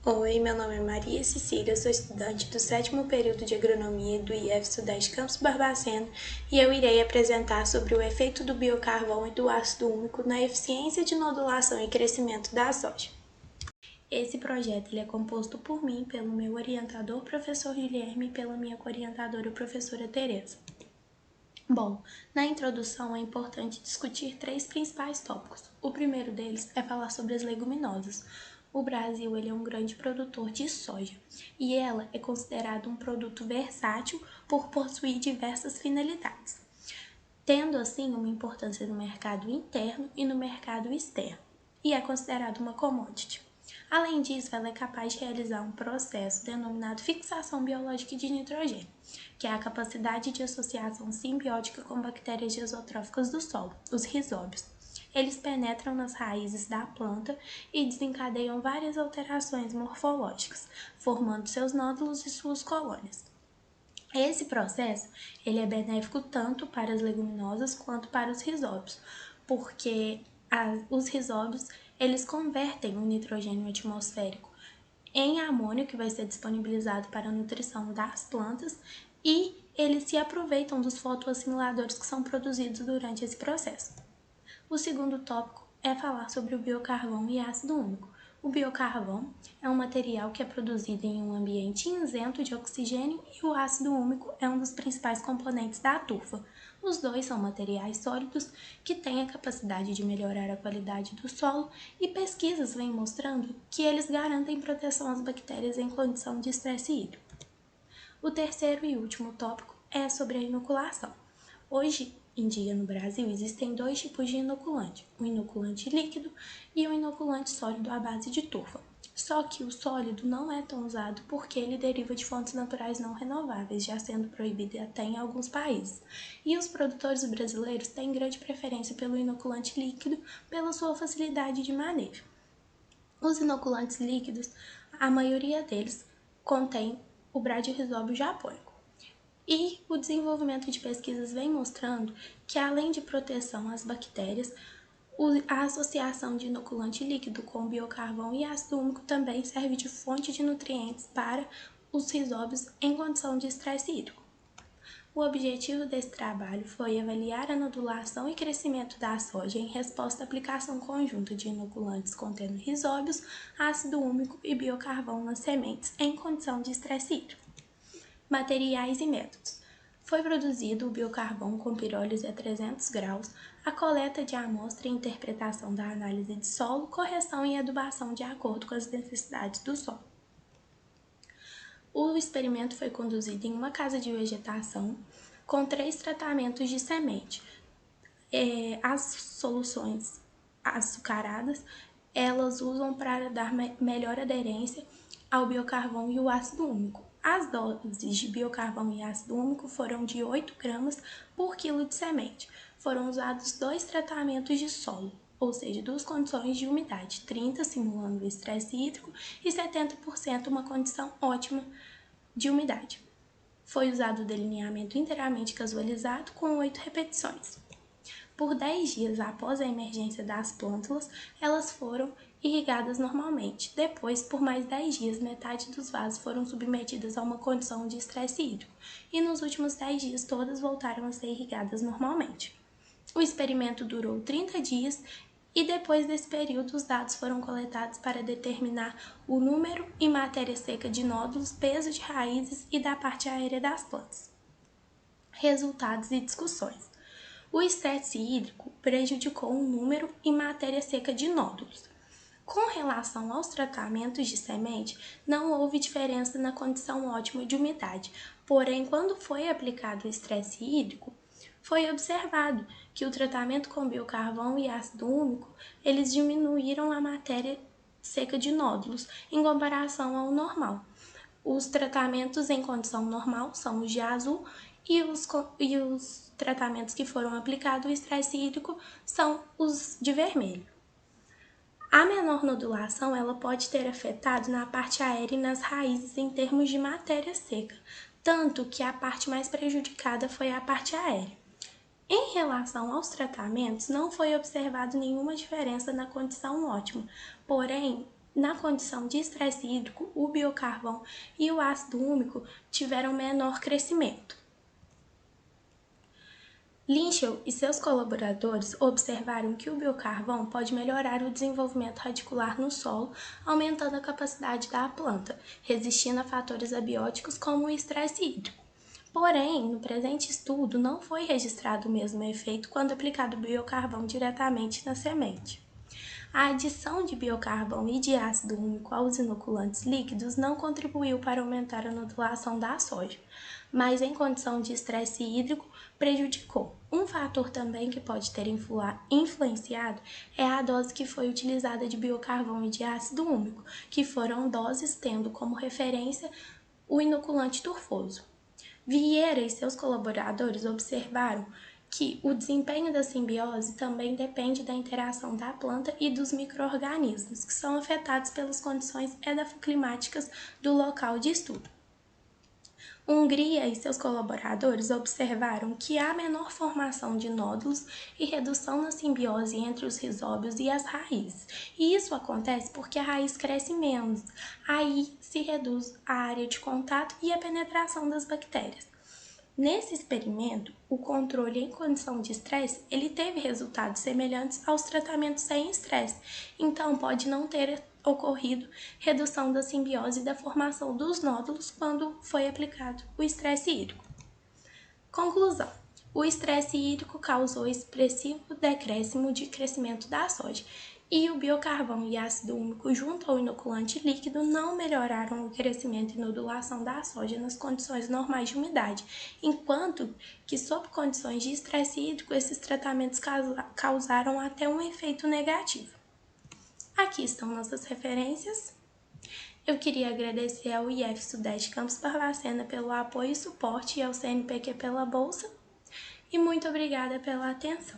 Oi, meu nome é Maria Cecília, sou estudante do 7º período de Agronomia do IF Sudeste Campus Barbacena e eu irei apresentar sobre o efeito do biocarvão e do ácido úmico na eficiência de nodulação e crescimento da soja. Esse projeto é composto por mim, pelo meu orientador, professor Guilherme, e pela minha co-orientadora, professora Tereza. Bom, na introdução é importante discutir 3 principais tópicos. O primeiro deles é falar sobre as leguminosas. O Brasil é um grande produtor de soja e ela é considerada um produto versátil por possuir diversas finalidades, tendo assim uma importância no mercado interno e no mercado externo, e é considerada uma commodity. Além disso, ela é capaz de realizar um processo denominado fixação biológica de nitrogênio, que é a capacidade de associação simbiótica com bactérias exotróficas do solo, os rizóbios. Eles penetram nas raízes da planta e desencadeiam várias alterações morfológicas, formando seus nódulos e suas colônias. Esse processo ele é benéfico tanto para as leguminosas quanto para os rizóbios, porque os rizóbios eles convertem o nitrogênio atmosférico em amônio, que vai ser disponibilizado para a nutrição das plantas, e eles se aproveitam dos fotoassimiladores que são produzidos durante esse processo. O segundo tópico é falar sobre o biocarvão e ácido úmico. O biocarvão é um material que é produzido em um ambiente isento de oxigênio e o ácido úmico é um dos principais componentes da turfa. Os dois são materiais sólidos que têm a capacidade de melhorar a qualidade do solo e pesquisas vêm mostrando que eles garantem proteção às bactérias em condição de estresse hídrico. O terceiro e último tópico é sobre a inoculação. Hoje em dia no Brasil existem 2 tipos de inoculante, o inoculante líquido e o inoculante sólido à base de turfa. Só que o sólido não é tão usado porque ele deriva de fontes naturais não renováveis, já sendo proibido até em alguns países. E os produtores brasileiros têm grande preferência pelo inoculante líquido pela sua facilidade de manejo. Os inoculantes líquidos, a maioria deles contém o bradyrhizóbio japônico. E o desenvolvimento de pesquisas vem mostrando que, além de proteção às bactérias, a associação de inoculante líquido com biocarvão e ácido úmico também serve de fonte de nutrientes para os rizóbios em condição de estresse hídrico. O objetivo desse trabalho foi avaliar a nodulação e crescimento da soja em resposta à aplicação conjunta de inoculantes contendo rizóbios, ácido úmico e biocarvão nas sementes em condição de estresse hídrico. Materiais e métodos. Foi produzido o biocarvão com pirólise a 300 graus, a coleta de amostra e interpretação da análise de solo, correção e adubação de acordo com as necessidades do solo. O experimento foi conduzido em uma casa de vegetação com 3 tratamentos de semente. As soluções açucaradas, elas usam para dar melhor aderência ao biocarvão e o ácido úmico. As doses de biocarvão e ácido úmico foram de 8 gramas por quilo de semente. Foram usados 2 tratamentos de solo, ou seja, 2 condições de umidade, 30% simulando o estresse hídrico e 70% uma condição ótima de umidade. Foi usado o delineamento inteiramente casualizado com 8 repetições. Por 10 dias após a emergência das plântulas, elas foram irrigadas normalmente. Depois, por mais 10 dias, metade dos vasos foram submetidas a uma condição de estresse hídrico, e nos últimos 10 dias todas voltaram a ser irrigadas normalmente. O experimento durou 30 dias e depois desse período os dados foram coletados para determinar o número e matéria seca de nódulos, peso de raízes e da parte aérea das plantas. Resultados e discussões. O estresse hídrico prejudicou o número e matéria seca de nódulos. Com relação aos tratamentos de semente, não houve diferença na condição ótima de umidade, porém, quando foi aplicado o estresse hídrico, foi observado que o tratamento com biocarvão e ácido úmico, eles diminuíram a matéria seca de nódulos em comparação ao normal. Os tratamentos em condição normal são os de azul e os tratamentos que foram aplicados o estresse hídrico são os de vermelho. A menor nodulação ela pode ter afetado na parte aérea e nas raízes em termos de matéria seca, tanto que a parte mais prejudicada foi a parte aérea. Em relação aos tratamentos, não foi observado nenhuma diferença na condição ótima, porém, Na condição de estresse hídrico, o biocarvão e o ácido úmico tiveram menor crescimento. Linschel e seus colaboradores observaram que o biocarvão pode melhorar o desenvolvimento radicular no solo, aumentando a capacidade da planta, resistindo a fatores abióticos como o estresse hídrico. Porém, no presente estudo, não foi registrado o mesmo efeito quando aplicado o biocarvão diretamente na semente. A adição de biocarvão e de ácido úmico aos inoculantes líquidos não contribuiu para aumentar a nodulação da soja, mas em condição de estresse hídrico prejudicou. Um fator também que pode ter influenciado é a dose que foi utilizada de biocarvão e de ácido úmico, que foram doses tendo como referência o inoculante turfoso. Vieira e seus colaboradores observaram que o desempenho da simbiose também depende da interação da planta e dos micro-organismos, que são afetados pelas condições edafoclimáticas do local de estudo. Hungria e seus colaboradores observaram que há menor formação de nódulos e redução na simbiose entre os rizóbios e as raízes. E isso acontece porque a raiz cresce menos, aí se reduz a área de contato e a penetração das bactérias. Nesse experimento, o controle em condição de estresse, ele teve resultados semelhantes aos tratamentos sem estresse, então pode não ter ocorrido redução da simbiose e da formação dos nódulos quando foi aplicado o estresse hídrico. Conclusão: o estresse hídrico causou expressivo decréscimo de crescimento da soja, e o biocarvão e ácido úmico junto ao inoculante líquido não melhoraram o crescimento e nodulação da soja nas condições normais de umidade, enquanto que sob condições de estresse hídrico esses tratamentos causaram até um efeito negativo. Aqui estão nossas referências. Eu queria agradecer ao IF Sudeste Campus Barbacena pelo apoio e suporte e ao CNPq pela bolsa. E muito obrigada pela atenção.